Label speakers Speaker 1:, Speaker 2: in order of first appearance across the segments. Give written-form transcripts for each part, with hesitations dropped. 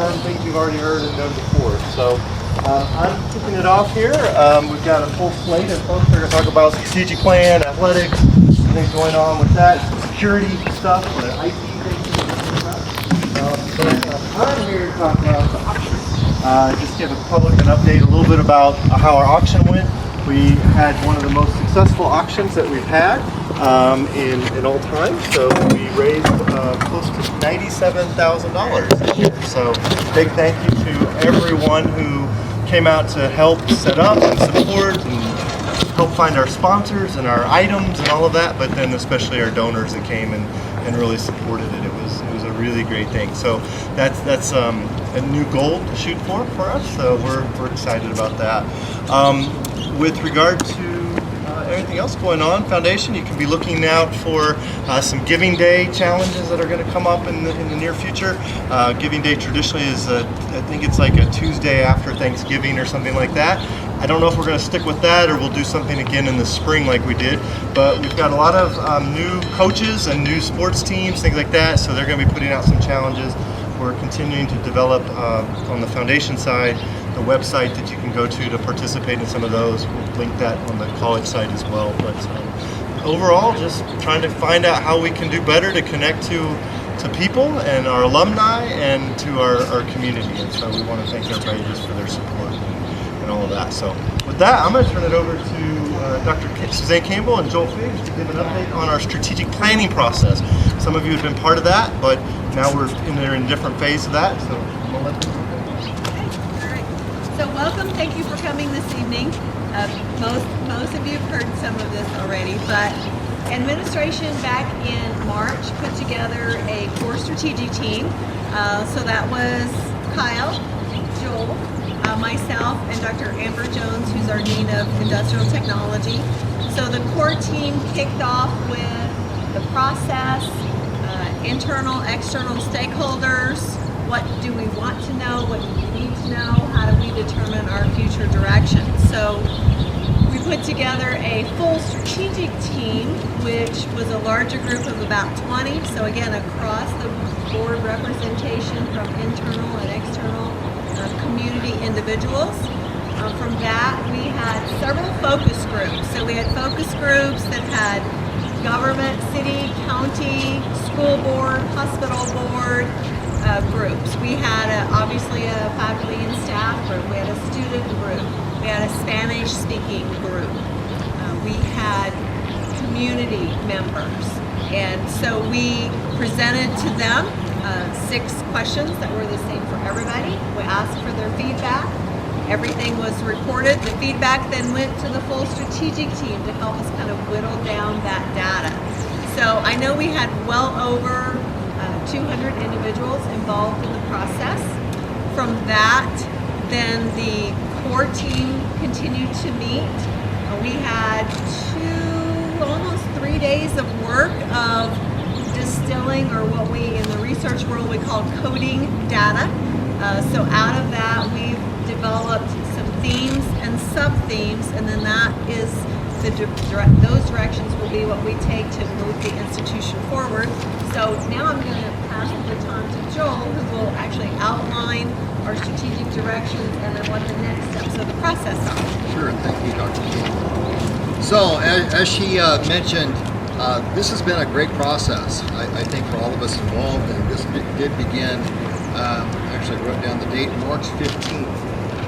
Speaker 1: confirm things you've already heard and known before. So I'm kicking it off here. We've got a full slate of folks that are going to talk about strategic plan, athletics, things going on with that, security stuff, the IT things. I'm here to talk about the auction. Just give the public an update a little bit about how our auction went. We had one of the most successful auctions that we've had in all time. So we raised close to $97,000 this year. So big thank you to everyone who came out to help set up and support and help find our sponsors and our items and all of that, but then especially our donors that came and really supported it. It was a really great thing. So that's a new goal to shoot for us. So we're excited about that. With regard to everything else going on, Foundation, you can be looking out for some Giving Day challenges that are going to come up in the near future. Giving Day traditionally is, I think it's like a Tuesday after Thanksgiving or something like that. I don't know if we're going to stick with that or we'll do something again in the spring like we did, but we've got a lot of new coaches and new sports teams, things like that, so they're going to be putting out some challenges. We're continuing to develop on the Foundation side the website that you can go to participate in some of those. We'll link that on the college side as well. But overall, just trying to find out how we can do better to connect to people and our alumni and to our community. And so we want to thank everybody just for their support and all of that. So with that, I'm going to turn it over to Dr. Suzanne Campbell and Joel Figgs to give an update on our strategic planning process. Some of you have been part of that, but now we're in a different phase of that. So I'm going to let them do that.
Speaker 2: So welcome, thank you for coming this evening. Most of you have heard some of this already, but administration back in March put together a core strategic team. So that was Kyle, Joel, myself, and Dr. Amber Jones, who's our Dean of Industrial Technology. So the core team kicked off with the process, internal, external stakeholders. What do we want to know? What do we need to know? How do we determine our future direction? So we put together a full strategic team, which was a larger group of about 20. So again, across the board representation from internal and external community individuals. From that, we had several focus groups. So we had focus groups that had government, city, county, school board, hospital board, groups. We had obviously a faculty and staff group. We had a student group. We had a Spanish speaking group. We had community members. And so we presented to them 6 questions that were the same for everybody. We asked for their feedback. Everything was reported. The feedback then went to the full strategic team to help us kind of whittle down that data. So I know we had well over 200 individuals involved in the process. From that, then the core team continued to meet. We had almost 3 days of work of distilling, or what we in the research world we call coding data. So out of that, we've developed some themes and sub-themes, and then that is those directions will be what we take to move the institution forward. So now I'm going to pass the baton to Joel, who will actually outline our strategic directions and then what the next steps of the process are.
Speaker 3: Sure, thank you, Dr. King. So as she mentioned, this has been a great process, I think, for all of us involved, and this did begin, actually I wrote down the date, March 15th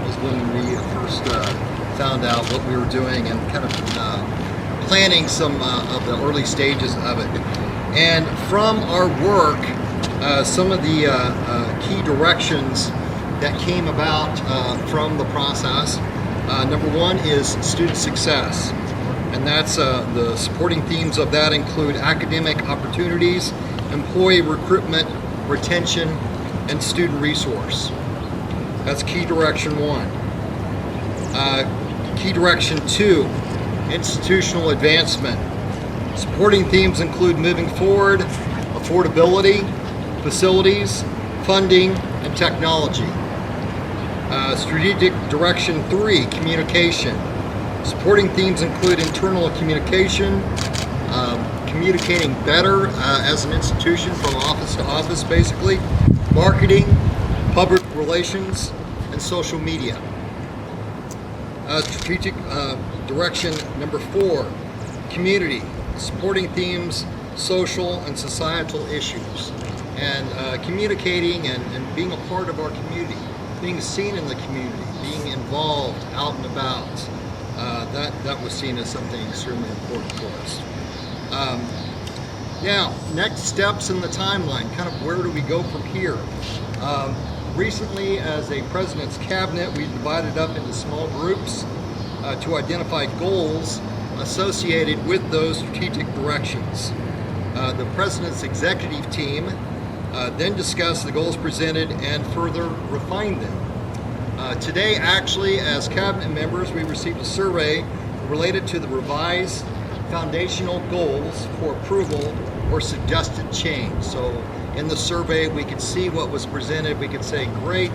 Speaker 3: was when we first found out what we were doing and kind of planning some of the early stages of it. And from our work, some of the key directions that came about from the process, number one is student success. And that's the supporting themes of that include academic opportunities, employee recruitment, retention, and student resource. That's key direction 1. Key direction 2, institutional advancement. Supporting themes include moving forward, affordability, facilities, funding, and technology. Strategic direction 3, communication. Supporting themes include internal communication, communicating better as an institution from office to office basically, marketing, public relations, and social media. Strategic direction number 4, community, supporting themes, social and societal issues, and communicating and being a part of our community, being seen in the community, being involved out and about. That was seen as something extremely important for us. Now, next steps in the timeline, kind of where do we go from here? Recently, as a president's cabinet, we divided up into small groups to identify goals associated with those strategic directions. The president's executive team then discussed the goals presented and further refined them. Today, actually, as cabinet members, we received a survey related to the revised foundational goals for approval or suggested change. So in the survey, we could see what was presented. We could say great,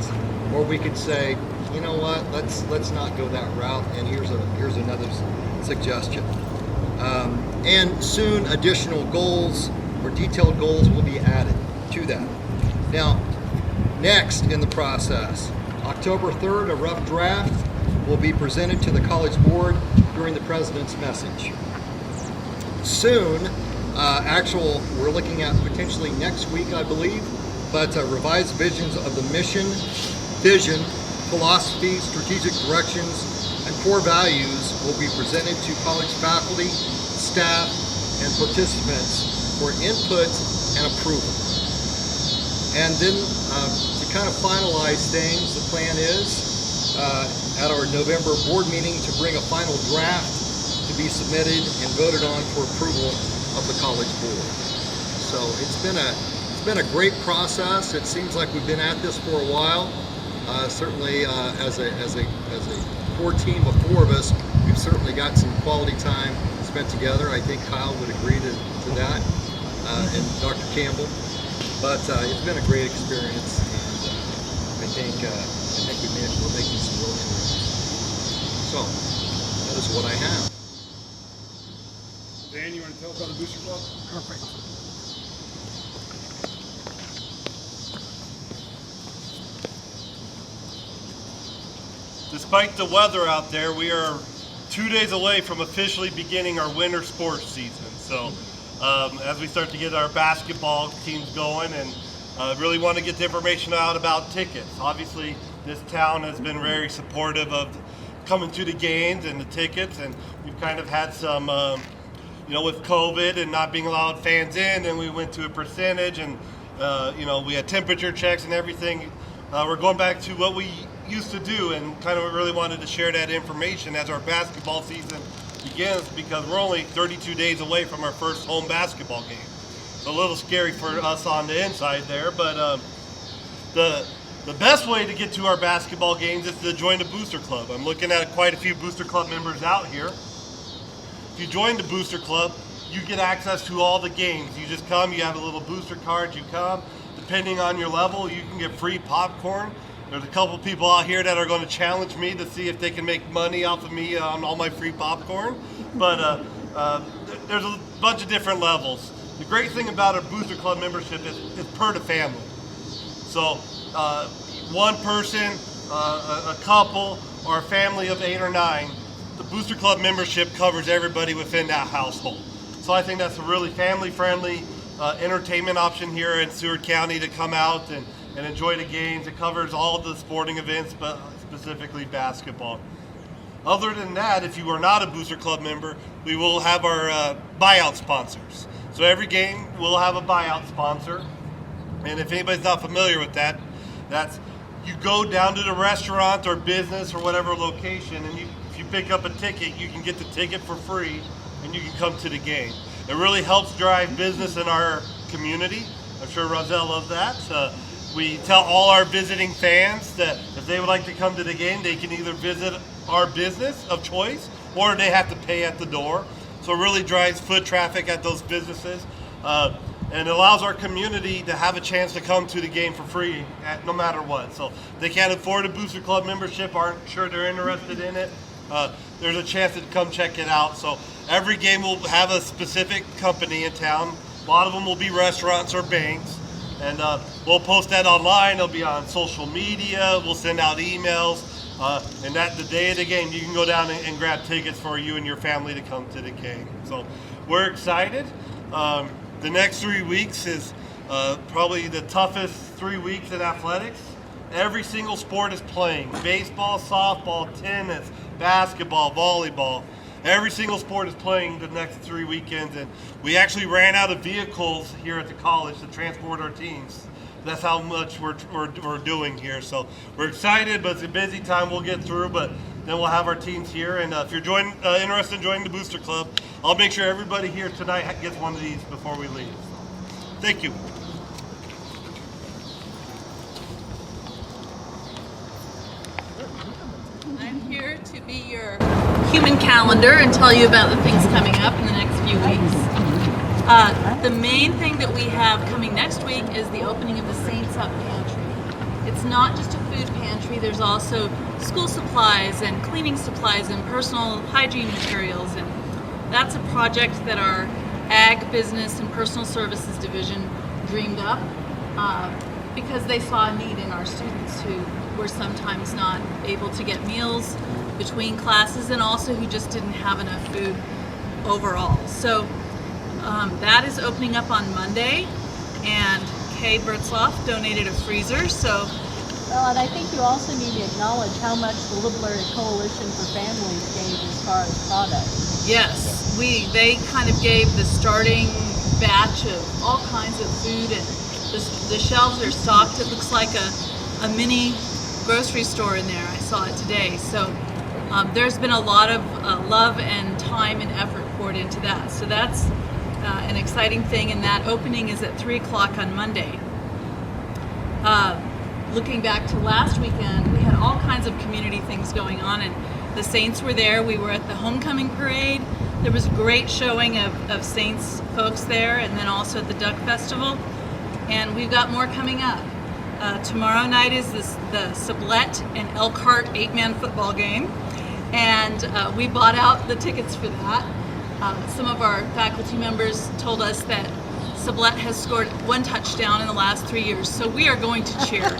Speaker 3: or we could say, you know what, let's not go that route, and here's another suggestion. And soon additional goals or detailed goals will be added to that. Now, next in the process, October 3rd, a rough draft will be presented to the college board during the president's message. Soon, we're looking at potentially next week, I believe, but revised visions of the mission, vision, philosophy, strategic directions, and core values will be presented to college faculty, staff, and participants for input and approval. And then to kind of finalize things, the plan is at our November board meeting to bring a final draft to be submitted and voted on for approval of the college board. So it's been a great process. It seems like we've been at this for a while. Certainly, as a core team of 4 of us, we've certainly got some quality time spent together. I think Kyle would agree to that, and Dr. Campbell. But it's been a great experience, and I think we're making some real inroads. So that is what I have.
Speaker 4: Dan, you want to tell us about the Booster Club?
Speaker 3: Perfect.
Speaker 5: Despite the weather out there, we are 2 days away from officially beginning our winter sports season. So as we start to get our basketball teams going, and really want to get the information out about tickets. Obviously, this town has been very supportive of coming to the games and the tickets, and we've kind of had some, with COVID and not being allowed fans in, and we went to a percentage, and we had temperature checks and everything. We're going back to what we used to do, and kind of really wanted to share that information as our basketball season begins, because we're only 32 days away from our first home basketball game. It's a little scary for us on the inside there, but the best way to get to our basketball games is to join the Booster Club. I'm looking at quite a few Booster Club members out here. If you join the Booster Club, you get access to all the games. You just come, you have a little booster card, you come. Depending on your level, you can get free popcorn. There's a couple people out here that are going to challenge me to see if they can make money off of me on all my free popcorn. But there's a bunch of different levels. The great thing about our Booster Club membership is it's per the family. So one person, a couple, or a family of 8 or 9, the Booster Club membership covers everybody within that household. So I think that's a really family-friendly entertainment option here in Seward County to come out and enjoy the games. It covers all of the sporting events, but specifically basketball. Other than that, if you are not a Booster Club member, we will have our buyout sponsors. So every game we'll have a buyout sponsor. And if anybody's not familiar with that, that's you go down to the restaurant or business or whatever location, and if you pick up a ticket, you can get the ticket for free and you can come to the game. It really helps drive business in our community. I'm sure Roselle loves that. We tell all our visiting fans that if they would like to come to the game, they can either visit our business of choice or they have to pay at the door. So it really drives foot traffic at those businesses. And it allows our community to have a chance to come to the game for free no matter what. So if they can't afford a Booster Club membership, aren't sure they're interested in it, there's a chance to come check it out. So every game will have a specific company in town. A lot of them will be restaurants or banks. And we'll post that online. It'll be on social media. We'll send out emails. And that the day of the game, you can go down and grab tickets for you and your family to come to the game. So we're excited. The next 3 weeks is probably the toughest 3 weeks in athletics. Every single sport is playing. Baseball, softball, tennis, basketball, volleyball. Every single sport is playing the next 3 weekends. And we actually ran out of vehicles here at the college to transport our teams. That's how much we're doing here. So we're excited, but it's a busy time. We'll get through, but then we'll have our teams here. And if you're interested in joining the Booster Club, I'll make sure everybody here tonight gets one of these before we leave. Thank you.
Speaker 4: I'm here to be your human calendar and tell you about the things coming up in the next few weeks. The main thing that we have coming next week is the opening of the Saints Up Pantry. It's not just a food pantry, there's also school supplies and cleaning supplies and personal hygiene materials, and that's a project that our Ag, Business, and Personal Services Division dreamed up because they saw a need in our students who were sometimes not able to get meals between classes and also who just didn't have enough food overall. So that is opening up on Monday, and Kay Bertzloff donated a freezer. So,
Speaker 6: well, and I think you also need to acknowledge how much the Little Area Coalition for Families gave as far as products.
Speaker 4: yes, they kind of gave the starting batch of all kinds of food, and the shelves are stocked. It looks like a mini grocery store in there. I saw it today. So there's been a lot of love and time and effort poured into that. So that's an exciting thing, and that opening is at 3 o'clock on Monday. Looking back to last weekend, we had all kinds of community things going on, and the Saints were there. We were at the homecoming parade. There was a great showing of Saints folks there, and then also at the Duck Festival. And we've got more coming up. Tomorrow night is the Sublette and Elkhart 8-man football game, and we bought out the tickets for that. Some of our faculty members told us that Sublette has scored 1 touchdown in the last 3 years, so we are going to cheer.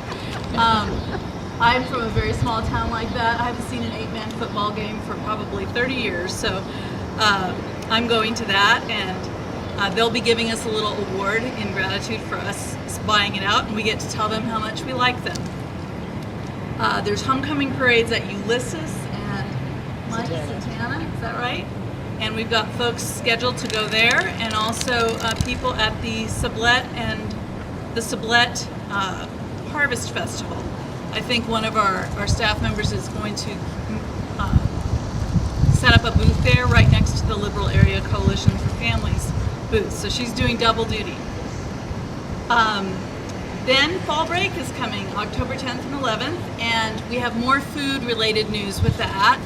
Speaker 4: I'm from a very small town like that. I haven't seen an 8-man football game for probably 30 years, so I'm going to that, and they'll be giving us a little award in gratitude for us buying it out, and we get to tell them how much we like them. There's homecoming parades at Ulysses and Satana, is that right? And we've got folks scheduled to go there, and also people at the Sublette and the Sublette Harvest Festival. I think one of our staff members is going to set up a booth there right next to the Liberal Area Coalition for Families booth. So she's doing double duty. Then fall break is coming, October 10th and 11th, and we have more food-related news with that.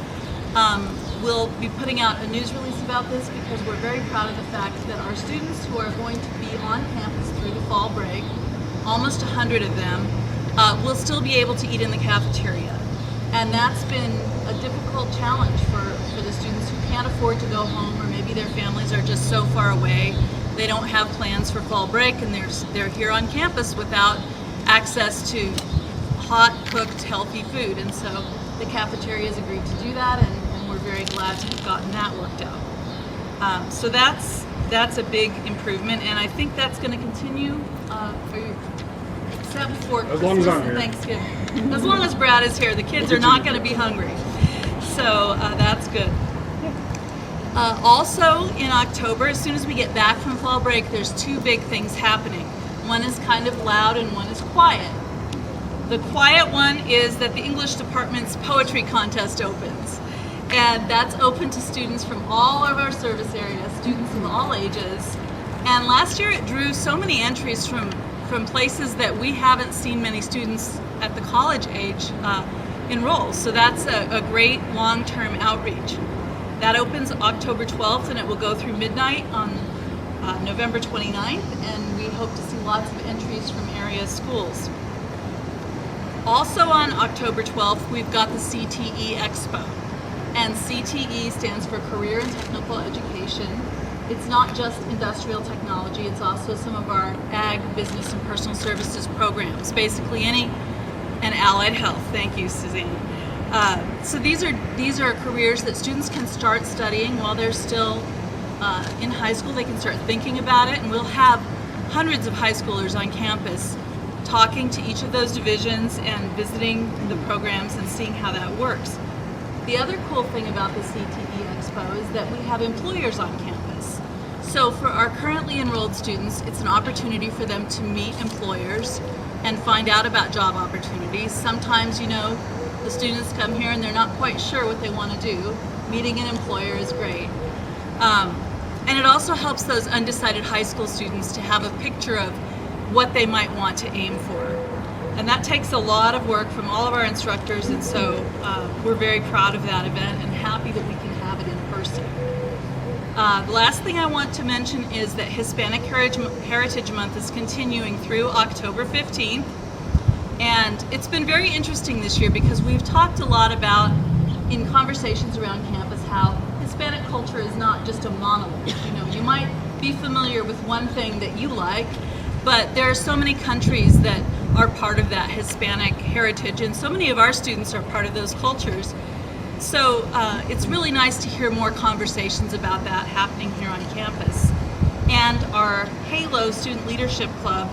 Speaker 4: We'll be putting out a news release about this because we're very proud of the fact that our students who are going to be on campus through the fall break, almost 100 of them, will still be able to eat in the cafeteria. And that's been a difficult challenge for the students who can't afford to go home, or maybe their families are just so far away. They don't have plans for fall break, and they're here on campus without access to hot, cooked, healthy food. And so the cafeteria has agreed to do that, and we're very glad to have gotten that worked out. So that's a big improvement, and I think that's going to continue except for Christmas and Thanksgiving. As long as Brad is here, the kids are not going to be hungry. So that's good. Also in October, as soon as we get back from fall break, there's 2 big things happening. One is kind of loud and one is quiet. The quiet one is that the English department's poetry contest opens. And that's open to students from all of our service areas, students of all ages. And last year it drew so many entries from places that we haven't seen many students at the college age enroll. So that's a great long-term outreach. That opens October 12th, and it will go through midnight on November 29th, and we hope to see lots of entries from area schools. Also on October 12th, we've got the Cte Expo. And CTE stands for Career and Technical Education. It's not just industrial technology, it's also some of our ag, business, and personal services programs, basically and allied health. Thank you, Suzanne. So these are careers that students can start studying while they're still in high school. They can start thinking about it, and we'll have hundreds of high schoolers on campus talking to each of those divisions and visiting the programs and seeing how that works. The other cool thing about the Cte Expo is that we have employers on campus. So for our currently enrolled students, it's an opportunity for them to meet employers and find out about job opportunities. Sometimes, the students come here and they're not quite sure what they want to do. Meeting an employer is great. And it also helps those undecided high school students to have a picture of what they might want to aim for. And that takes a lot of work from all of our instructors, and so we're very proud of that event and happy that we can have it in person. The last thing I want to mention is that Hispanic Heritage Month is continuing through October 15th. And it's been very interesting this year because we've talked a lot about, in conversations around campus, how Hispanic culture is not just a monolith. You might be familiar with one thing that you like, but there are so many countries that are part of that Hispanic heritage, and so many of our students are part of those cultures. So it's really nice to hear more conversations about that happening here on campus. And our HALO Student Leadership Club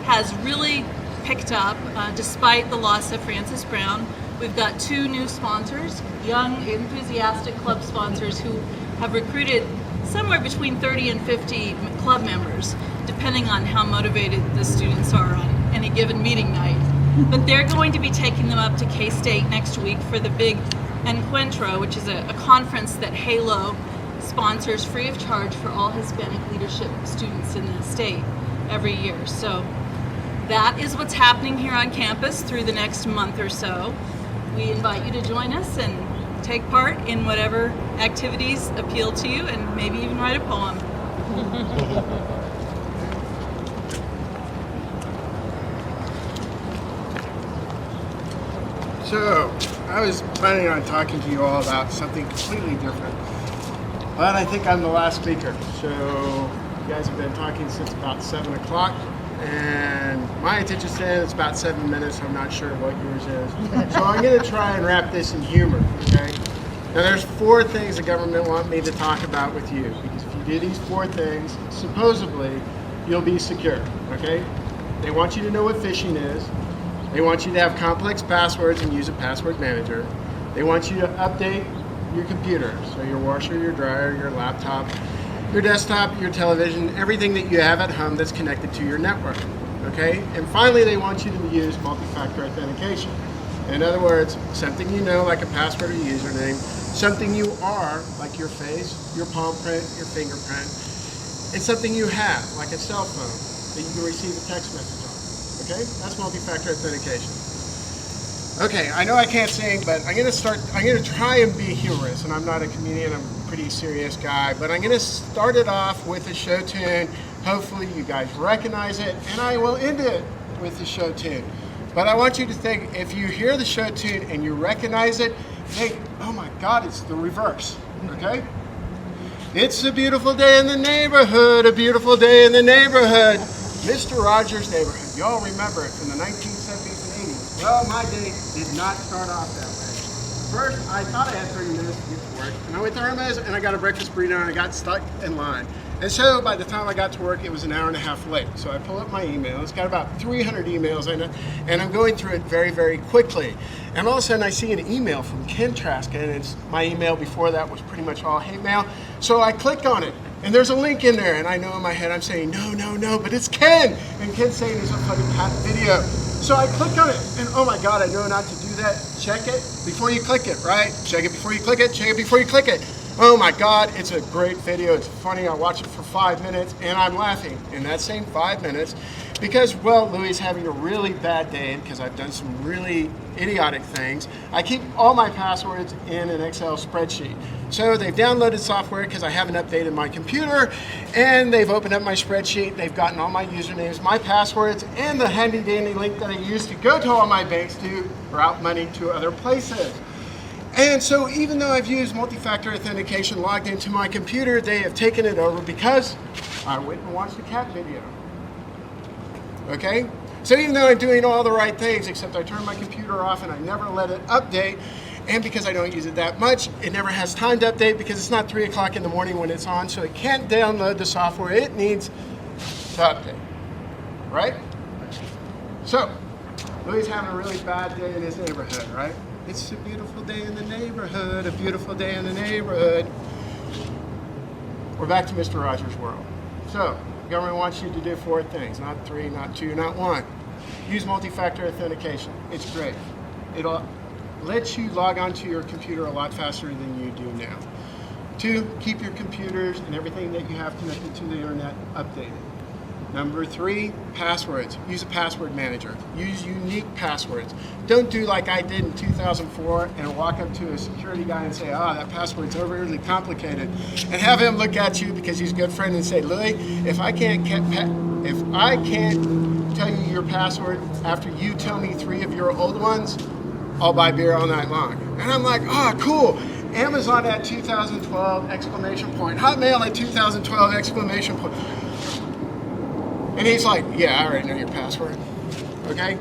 Speaker 4: has really picked up, despite the loss of Frances Brown. We've got 2 new sponsors, young, enthusiastic club sponsors who have recruited somewhere between 30 and 50 club members, depending on how motivated the students are on any given meeting night. But they're going to be taking them up to K-State next week for the big Encuentro, which is a conference that HALO sponsors free of charge for all Hispanic leadership students in the state every year. So that is what's happening here on campus through the next month or so. We invite you to join us and take part in whatever activities appeal to you, and maybe even write a poem.
Speaker 7: So, I was planning on talking to you all about something completely different, but I think I'm the last speaker. So, you guys have been talking since about 7 o'clock, and my attention span is about 7 minutes. I'm not sure what yours is. So I'm going to try and wrap this in humor, okay? Now, there's 4 things the government want me to talk about with you, because if you do these 4 things, supposedly, you'll be secure, okay? They want you to know what phishing is. They want you to have complex passwords and use a password manager. They want you to update your computer, so your washer, your dryer, your laptop, your desktop, your television, everything that you have at home that's connected to your network, okay? And finally, they want you to use multi-factor authentication. In other words, something you know, like a password or username, something you are, like your face, your palm print, your fingerprint, and something you have, like a cell phone that you can receive a text message on. Okay, that's multi-factor authentication. Okay, I know I can't sing, but I'm gonna try and be humorous, and I'm not a comedian, I'm a pretty serious guy, but I'm gonna start it off with a show tune. Hopefully you guys recognize it, and I will end it with the show tune. But I want you to think, if you hear the show tune and you recognize it, think, oh my God, it's the reverse, okay? It's a beautiful day in the neighborhood, a beautiful day in the neighborhood. Mr. Rogers' Neighborhood. Y'all remember it from the 1970s and 80s. Well, my day did not start off that way. First, I thought I had 30 minutes to get to work, and I went to Hermes and I got a breakfast burrito and I got stuck in line. And so by the time I got to work, it was an hour and a half late. So I pull up my email. It's got about 300 emails in it, and I'm going through it very, very quickly. And all of a sudden I see an email from Ken Traska, and it's my email before that was pretty much all hate mail. So I click on it. And there's a link in there, and I know in my head I'm saying, no, but it's Ken! And Ken's saying there's a funny cat video. So I click on it, and oh my God, I know not to do that. Check it before you click it, right? Check it before you click it, check it before you click it. Oh my God, it's a great video, it's funny, I watch it for 5 minutes, and I'm laughing in that same 5 minutes because, well, Louis is having a really bad day because I've done some really idiotic things. I keep all my passwords in an Excel spreadsheet. So they've downloaded software because I haven't updated my computer, and they've opened up my spreadsheet. They've gotten all my usernames, my passwords, and the handy dandy link that I use to go to all my banks to route money to other places. And so even though I've used multi-factor authentication logged into my computer, they have taken it over because I went and watched the cat video. Okay? So even though I'm doing all the right things, except I turn my computer off and I never let it update, and because I don't use it that much, it never has time to update because it's not 3 o'clock in the morning when it's on, so it can't download the software it needs to update. Right? So, Louis having a really bad day in his neighborhood, right? It's a beautiful day in the neighborhood, a beautiful day in the neighborhood. We're back to Mr. Rogers' world. So, the government wants you to do 4 things, not 3, not 2, not 1. Use multi-factor authentication. It's great. It'll let you log onto your computer a lot faster than you do now. 2, keep your computers and everything that you have connected to the internet updated. Number 3, passwords. Use a password manager. Use unique passwords. Don't do like I did in 2004 and walk up to a security guy and say, that password's overly complicated, and have him look at you because he's a good friend and say, Louis, if I can't tell you your password after you tell me 3 of your old ones, I'll buy beer all night long. And I'm like, cool. Amazon at 2012, exclamation point. Hotmail at 2012, exclamation point. And he's like, yeah, I already know your password. Okay?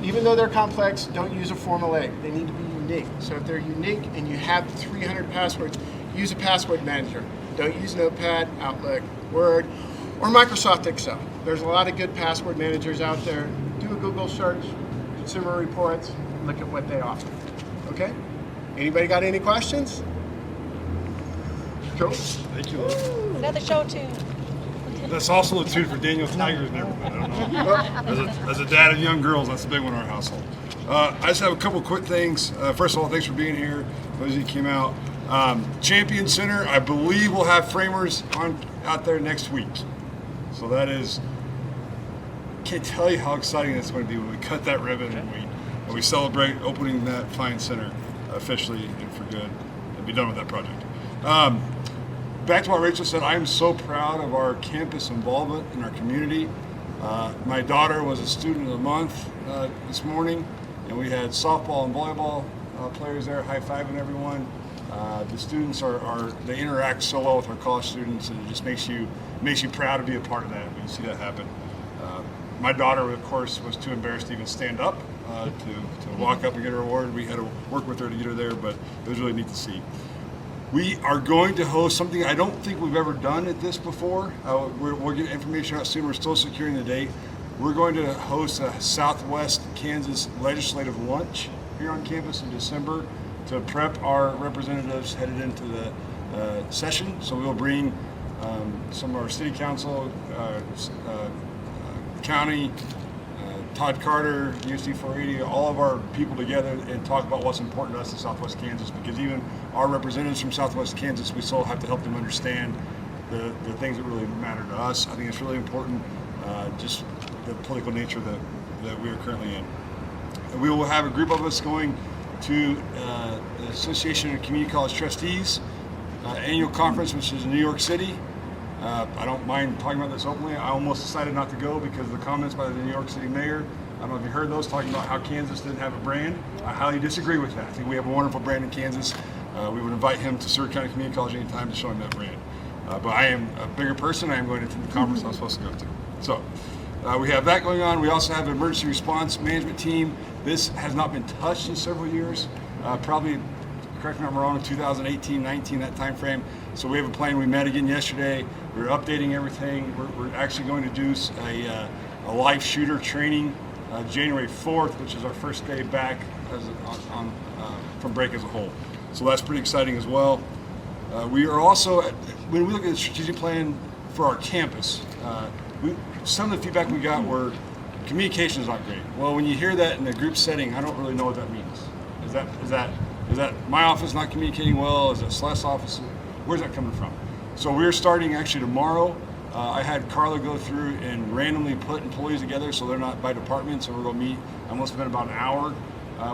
Speaker 7: Even though they're complex, don't use a formulaic. They need to be unique. So if they're unique and you have 300 passwords, use a password manager. Don't use Notepad, Outlook, Word, or Microsoft Excel. There's a lot of good password managers out there. Do a Google search, Consumer Reports, look at what they offer. Okay? Anybody got any questions? Cool.
Speaker 8: Thank you.
Speaker 6: Another show tune.
Speaker 8: That's also a tune for Daniel Tiger's neighborhood. I don't know. As a dad of young girls, that's a big one in our household. I just have a couple quick things. First of all, thanks for being here. Those of you who came out. Champion Center, I believe we'll have framers out there next week. So that is, can't tell you how exciting that's going to be when we cut that ribbon and we celebrate opening that fine center officially and for good and be done with that project. Back to what Rachel said, I am so proud of our campus involvement in our community. My daughter was a student of the month this morning, and we had softball and volleyball players there high-fiving everyone. The students they interact so well with our college students, and it just makes you proud to be a part of that when you see that happen. My daughter, of course, was too embarrassed to even stand up to walk up and get her award. We had to work with her to get her there, but it was really neat to see. We are going to host something I don't think we've ever done at this before. We'll get information out soon. We're still securing the date. We're going to host a Southwest Kansas legislative lunch here on campus in December to prep our representatives headed into the session. So we'll bring some of our city council, county, Todd Carter, USD 480, all of our people together and talk about what's important to us in Southwest Kansas, because even our representatives from Southwest Kansas, we still have to help them understand the things that really matter to us. I think it's really important, just the political nature that we are currently in. And we will have a group of us going to the Association of Community College Trustees annual conference, which is in New York City. I don't mind talking about this openly. I almost decided not to go because of the comments by the New York City mayor. I don't know if you heard those, talking about how Kansas didn't have a brand. I highly disagree with that. I think we have a wonderful brand in Kansas. We would invite him to Seward County Community College anytime to show him that brand. But I am a bigger person. I am going to attend the conference I'm supposed to go to. So we have that going on. We also have an emergency response management team. This has not been touched in several years. Probably, correct me if I'm wrong, 2018, 19, that time frame. So we have a plan. We met again yesterday. We're updating everything. We're actually going to do a live shooter training January 4th, which is our first day back from break as a whole. So that's pretty exciting as well. We are also, when we look at the strategic plan for our campus, some of the feedback we got were communication is not great. Well, when you hear that in a group setting, I don't really know what that means. Is that my office not communicating well? Is it Celeste's office? Where's that coming from? So we're starting actually tomorrow. I had Carla go through and randomly put employees together so they're not by department. So we're going to meet. I must spend about an hour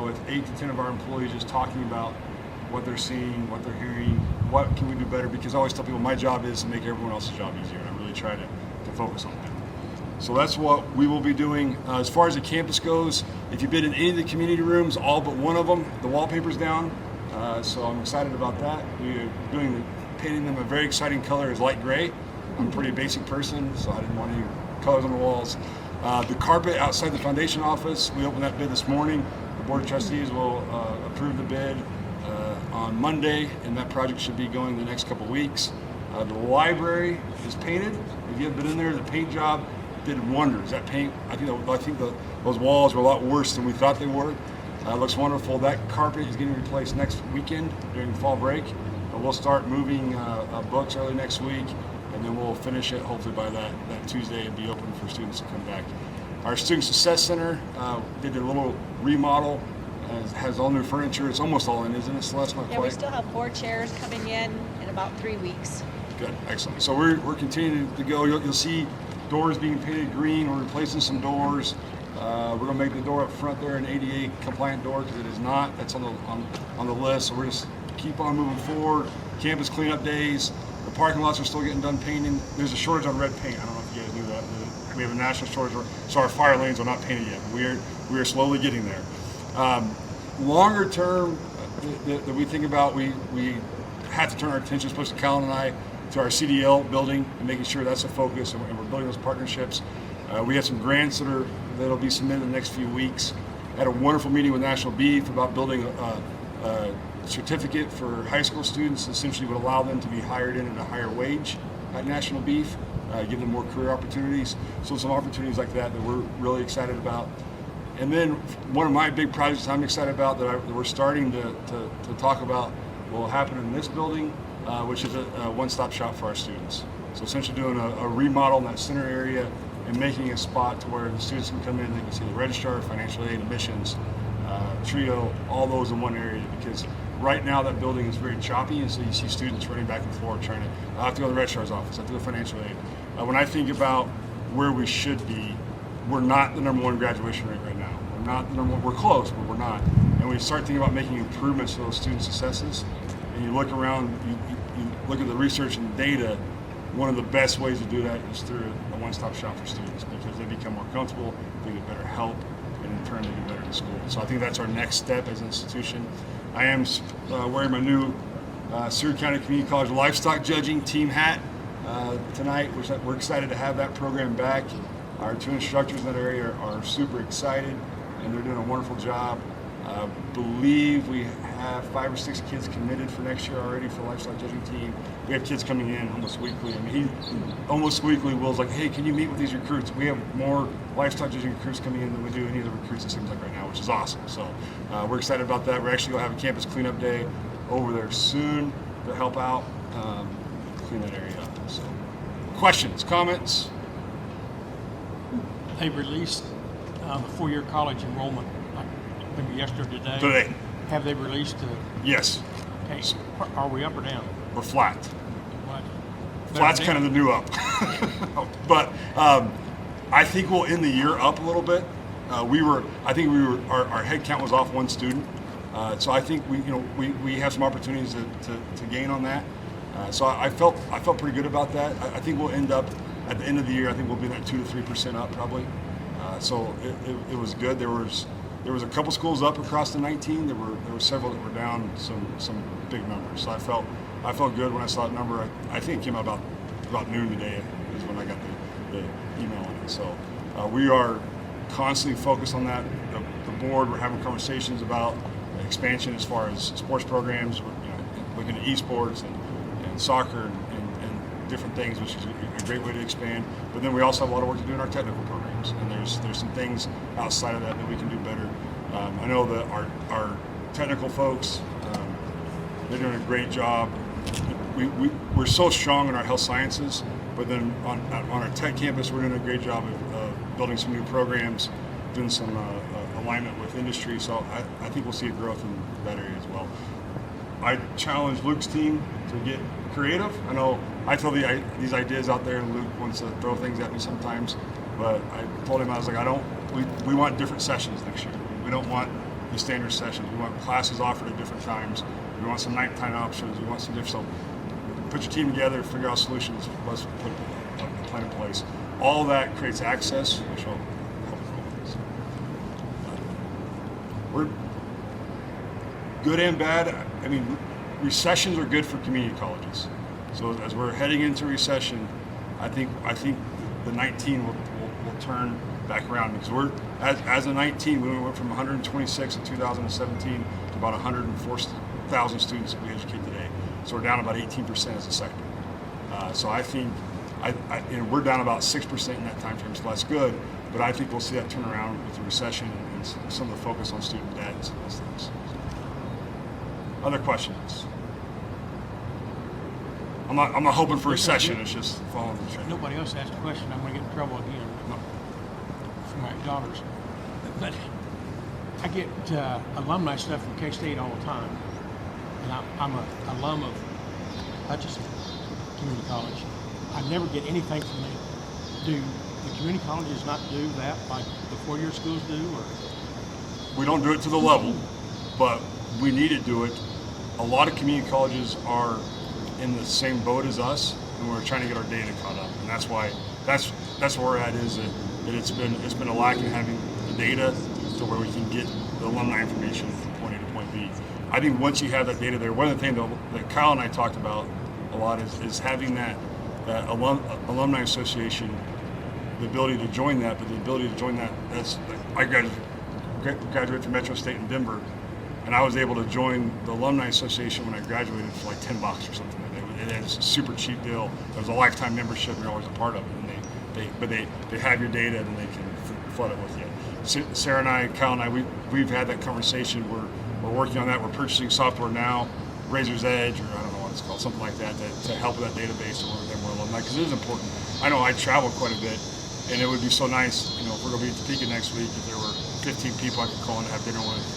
Speaker 8: with 8 to 10 of our employees just talking about what they're seeing, what they're hearing, what can we do better. Because I always tell people my job is to make everyone else's job easier, and I really try to focus on that. So that's what we will be doing. As far as the campus goes, if you've been in any of the community rooms, all but one of them, the wallpaper's down. So I'm excited about that. We are painting them a very exciting color is light gray. I'm a pretty basic person, so I didn't want any colors on the walls. The carpet outside the foundation office, we opened that bid this morning. The Board of Trustees will approve the bid on Monday, and that project should be going the next couple weeks. The library is painted. If you haven't been in there, the paint job did wonders. That paint, I think those walls were a lot worse than we thought they were. It looks wonderful. That carpet is getting replaced next weekend during fall break. We'll start moving books early next week, and then we'll finish it hopefully by that Tuesday and be open for students to come back. Our Student Success Center did a little remodel. Has all new furniture. It's almost all in, isn't it, Celeste? Not
Speaker 6: Yeah,
Speaker 8: quite.
Speaker 6: we still have 4 chairs coming in about 3 weeks.
Speaker 8: Good, excellent. So we're continuing to go. You'll see doors being painted green. We're replacing some doors. We're going to make the door up front there an ADA compliant door because it is not. That's on the list. So we're just keep on moving forward. Campus cleanup days. The parking lots are still getting done painting. There's a shortage on red paint. I don't know if you guys knew that. We have a national shortage, so our fire lanes are not painted yet. We are slowly getting there. Longer term that we think about, we have to turn our attention, especially Colin and I, to our CDL building and making sure that's a focus, and we're building those partnerships. We have some grants that'll be submitted in the next few weeks. I had a wonderful meeting with National Beef about building a certificate for high school students, essentially would allow them to be hired in at a higher wage at National Beef, give them more career opportunities. So some opportunities like that we're really excited about. And then one of my big projects I'm excited about that we're starting to talk about will happen in this building, which is a one-stop shop for our students. So essentially doing a remodel in that center area and making a spot to where the students can come in, they can see the registrar, financial aid, admissions, TRIO, all those in one area, because right now that building is very choppy, and so you see students running back and forth trying to, I have to go to the registrar's office, I have to go to financial aid. When I think about where we should be, we're not the #1 graduation rate right now. We're not the #1, we're close, but we're not. And we start thinking about making improvements to those student successes, and you look around, you look at the research and data, one of the best ways to do that is through a one-stop shop for students, because they become more comfortable, they get better help, and in turn they do better in school. So I think that's our next step as an institution. I am wearing my new Seward County Community College livestock judging team hat tonight, which we're excited to have that program back. Our 2 instructors in that area are super excited, and they're doing a wonderful job. I believe we have 5 or 6 kids committed for next year already for the livestock judging team. We have kids coming in almost weekly. I mean, almost weekly, Will's like, hey, can you meet with these recruits? We have more livestock judging recruits coming in than we do any of the recruits, it seems like right now, which is awesome. So we're excited about that. We're actually going to have a campus cleanup day over there soon to help out clean that area up. So, questions, comments?
Speaker 9: They released the 4-year college enrollment, like maybe yesterday or today.
Speaker 8: Today.
Speaker 9: Have they released the?
Speaker 8: Yes.
Speaker 9: Okay, are we up or down?
Speaker 8: We're flat.
Speaker 9: What?
Speaker 8: Flat's kind of the new up. But I think we'll end the year up a little bit. Our head count was off 1 student. So I think we have some opportunities to gain on that. So I felt pretty good about that. I think we'll end up at the end of the year. I think we'll be in that 2 to 3% up probably. So it was good. There was a couple schools up across the 19. There were several that were down some big numbers. So I felt good when I saw that number. I think it came out about noon today is when I got the email on it. So we are constantly focused on that. The board, we're having conversations about expansion as far as sports programs. We're looking at esports and soccer and different things, which is a great way to expand. But then we also have a lot of work to do in our technical programs, and there's some things outside of that we can do better. I know that our technical folks, they're doing a great job. We're so strong in our health sciences, but then on our tech campus, we're doing a great job of building some new programs, doing some alignment with industry. So I think we'll see a growth in that area as well. I challenge Luke's team to get creative. I know I throw these ideas out there, and Luke wants to throw things at me sometimes, but I told him, I was like, we want different sessions next year. We don't want the standard sessions. We want classes offered at different times. We want some nighttime options. We want some different. So put your team together, figure out solutions. Let's put a plan in place. All that creates access, which will help. good and bad. I mean, recessions are good for community colleges. So as we're heading into recession, I think the 19 will turn back around, because we're as a 19, we went from 126 in 2017 to about 104,000 students that we educate today. So we're down about 18% as a sector. So I think we're down about 6% in that time frame, so that's good. But I think we'll see that turn around with the recession and some of the focus on student debt and some of those things. Other questions? I'm not hoping for recession. It's just following the trend.
Speaker 9: Nobody else asked a question, I'm gonna get in trouble again for my daughters. But I get alumni stuff from K-State all the time. And I'm an alum of Hutchinson Community College. I never get anything from them. Do the community colleges not do that like the four-year schools do? Or?
Speaker 8: We don't do it to the level, but we need to do it. A lot of community colleges are in the same boat as us, and we're trying to get our data caught up. And that's why that's where we're at, is that it's been a lack in having the data to where we can get the alumni information from point A to point B. I think once you have that data there, one of the things that Kyle and I talked about a lot is having that alumni association, the ability to join that, but the ability to join that, I graduated from Metro State in Denver, and I was able to join the Alumni Association when I graduated for like $10 or something. It was a super cheap deal. It was a lifetime membership, and you're always a part of it. And they have your data, and they can flood it with you. Sarah and I, Kyle and I, we've had that conversation. We're working on that. We're purchasing software now, Razor's Edge, or I don't know what it's called, something like that, to help with that database and work with more alumni, because it is important. I know I travel quite a bit, and it would be so nice, if we're going to be at Topeka next week, if there were 15 people I could call and have dinner with.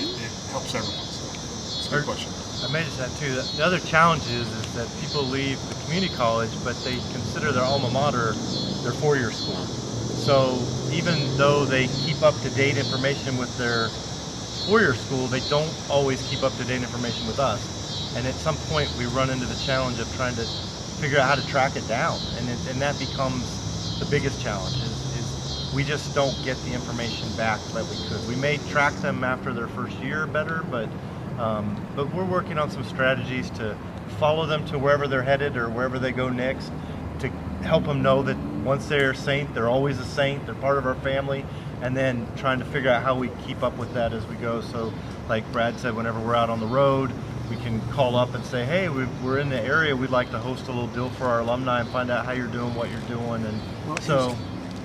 Speaker 8: It helps everyone. So it's a good question.
Speaker 1: I mentioned that too. The other challenge is that people leave the community college, but they consider their alma mater their four-year school. So even though they keep up-to-date information with their four-year school, they don't always keep up-to-date information with us. And at some point, we run into the challenge of trying to figure out how to track it down, and that becomes the biggest challenge. We just don't get the information back that we could. We may track them after their first year better, but we're working on some strategies to follow them to wherever they're headed or wherever they go next, to help them know that once they're a Saint, they're always a Saint, they're part of our family, and then trying to figure out how we keep up with that as we go. So like Brad said, whenever we're out on the road, we can call up and say, hey, we're in the area, we'd like to host a little deal for our alumni and find out how you're doing, what you're doing. And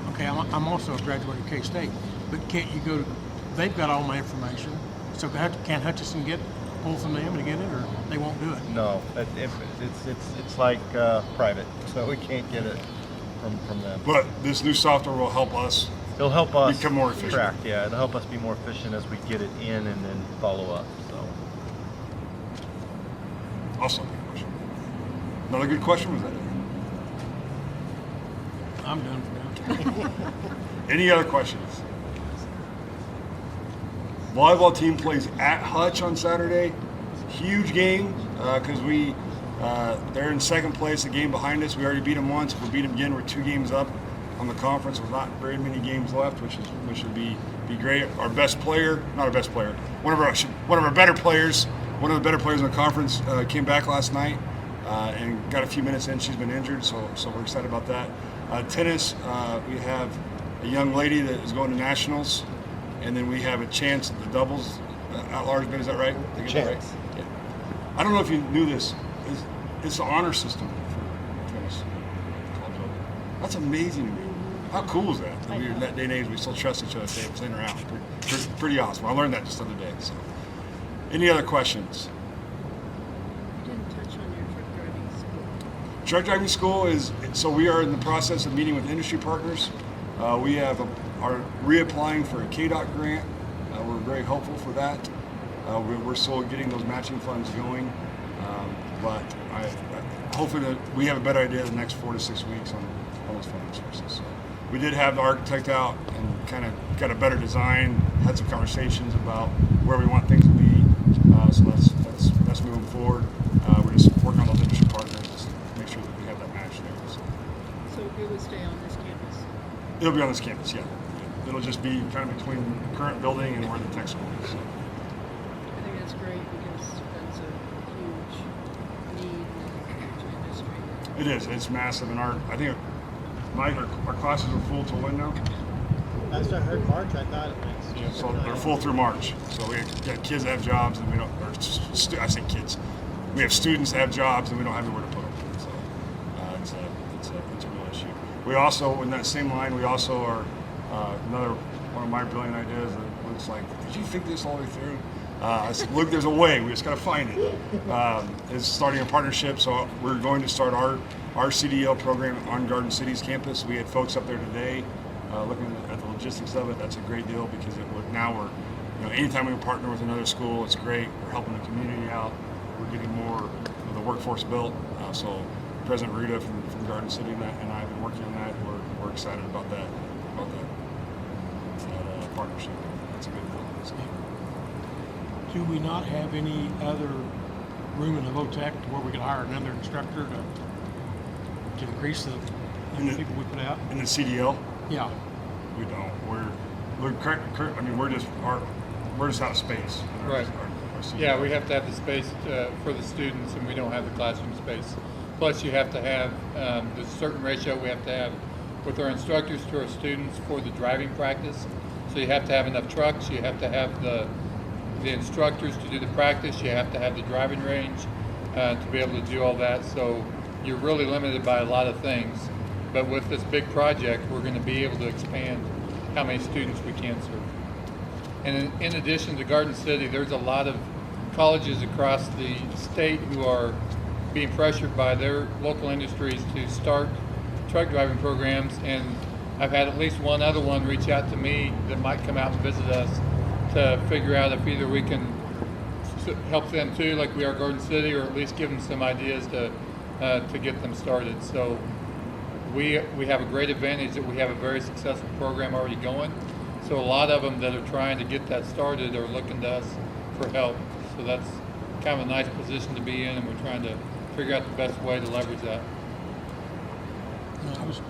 Speaker 9: okay, I'm also a graduate of K-State, but can't you go to, they've got all my information, so can Hutchinson pull from them to get it, or they won't do it?
Speaker 1: No, it's like private, so we can't get it from them.
Speaker 8: But this new software will help us.
Speaker 1: It'll help us
Speaker 8: become more efficient.
Speaker 1: Track, yeah, it'll help us be more efficient as we get it in and then follow up. So.
Speaker 8: Awesome. Another good question, was that it?
Speaker 9: I'm done for now.
Speaker 8: Any other questions? Volleyball team plays at Hutch on Saturday. Huge game, because they're in second place, a game behind us. We already beat them once. If we beat them again, we're 2 games up on the conference with not very many games left, which would be great. Our best player, not our best player, one of our better players, one of the better players in the conference came back last night and got a few minutes in. She's been injured, so we're excited about that. Tennis, we have a young lady that is going to nationals, and then we have a chance at the doubles at-large bid. Is that right?
Speaker 1: Chance.
Speaker 8: That right? Yeah. I don't know if you knew this. It's the honor system for tennis. That's amazing to me. How cool is that? That we're in that day and age, we still trust each other, staying around. Pretty awesome. I learned that just the other day. So, any other questions?
Speaker 6: You didn't touch on your truck driving school.
Speaker 8: Truck driving school so we are in the process of meeting with industry partners. We are reapplying for a KDOT grant. We're very hopeful for that. We're still getting those matching funds going, but hopefully that we have a better idea in the next 4 to 6 weeks on those funding sources. So we did have the architect out and kind of got a better design, had some conversations about where we want things to be. So that's moving forward. We're just working on those industry partners to make sure that we have that match there.
Speaker 6: So it would stay on this campus?
Speaker 8: It'll be on this campus, yeah. It'll just be kind of between the current building and where the tech school is. So.
Speaker 6: I think that's great.
Speaker 8: It is. It's massive, and I think, Mike, our classes are full till when now?
Speaker 10: Last I heard March, I thought it was.
Speaker 8: So they're full through March. So we got kids that have jobs, and we don't. Or I say kids. We have students that have jobs, and we don't have anywhere to put them. So it's a real issue. We also, in that same line, we also are another one of my brilliant ideas that looks like, did you think this all the way through? I said, look, there's a way. We just got to find it. Is starting a partnership. So we're going to start our CDL program on Garden City's campus. We had folks up there today looking at the logistics of it. That's a great deal because anytime we partner with another school, it's great. We're helping the community out. We're getting more of the workforce built. So President Ruda from Garden City and I have been working on that. We're excited about that partnership. That's a good deal.
Speaker 9: Do we not have any other room in the VOTEC where we could hire another instructor to increase the people we put out?
Speaker 8: In the CDL?
Speaker 9: Yeah.
Speaker 8: We don't. We're just out of space.
Speaker 11: Right. Yeah, we have to have the space for the students, and we don't have the classroom space. Plus, you have to have there's a certain ratio we have to have with our instructors to our students for the driving practice. So you have to have enough trucks. You have to have the instructors to do the practice. You have to have the driving range to be able to do all that. So you're really limited by a lot of things. But with this big project, we're going to be able to expand how many students we can serve. And in addition to Garden City, there's a lot of colleges across the state who are being pressured by their local industries to start truck driving programs. And I've had at least one other one reach out to me that might come out and visit us to figure out if either we can help them too, like we are Garden City, or at least give them some ideas to get them started. So we have a great advantage that we have a very successful program already going. So a lot of them that are trying to get that started are looking to us for help. So that's kind of a nice position to be in, and we're trying to figure out the best way to leverage that.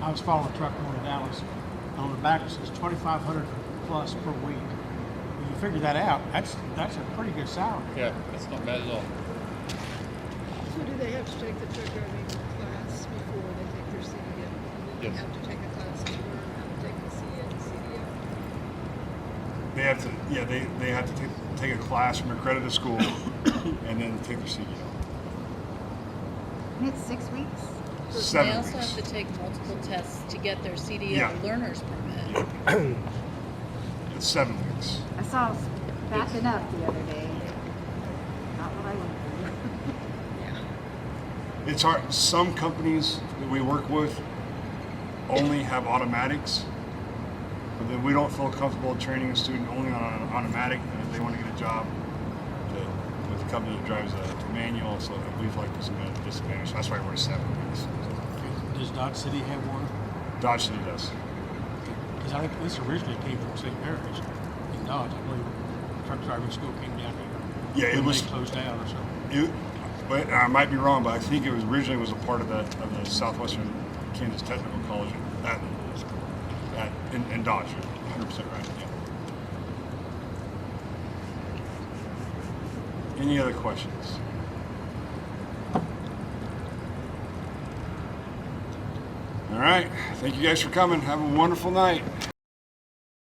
Speaker 9: I was following a truck going to Dallas. On the back it says 2,500 plus per week. When you figure that out, that's a pretty good salary.
Speaker 11: Yeah, that's not bad at all.
Speaker 12: So do they have to take the truck driving class before they take their CDL? They
Speaker 11: Yes.
Speaker 12: have to take a class to learn how to take the CDL?
Speaker 8: They have to, they have to take a class from an accredited school and then take their CDL.
Speaker 13: And it's 6 weeks?
Speaker 6: They
Speaker 8: 7
Speaker 6: also
Speaker 8: weeks.
Speaker 6: have to take multiple tests to get their CDL
Speaker 8: Yeah.
Speaker 6: learner's permit.
Speaker 8: It's 7 weeks.
Speaker 13: I saw us backing up the other day. Not what I went through.
Speaker 8: It's hard. Some companies that we work with only have automatics, but then we don't feel comfortable training a student only on an automatic, and if they want to get a job with a company that drives a manual, so we feel like there's some disadvantage. That's why we're 7 weeks.
Speaker 9: Does Dodge City have one?
Speaker 8: Dodge City does.
Speaker 9: Because I think this originally came from St. Mary's in Dodge. I believe truck driving school came down here.
Speaker 8: Yeah, it
Speaker 9: when
Speaker 8: was
Speaker 9: they closed down or something.
Speaker 8: But I might be wrong, but I think it was originally was a part of the Southwestern Kansas Technical College in Dodge. 100% right. Yeah. Any other questions? All right. Thank you guys for coming. Have a wonderful night.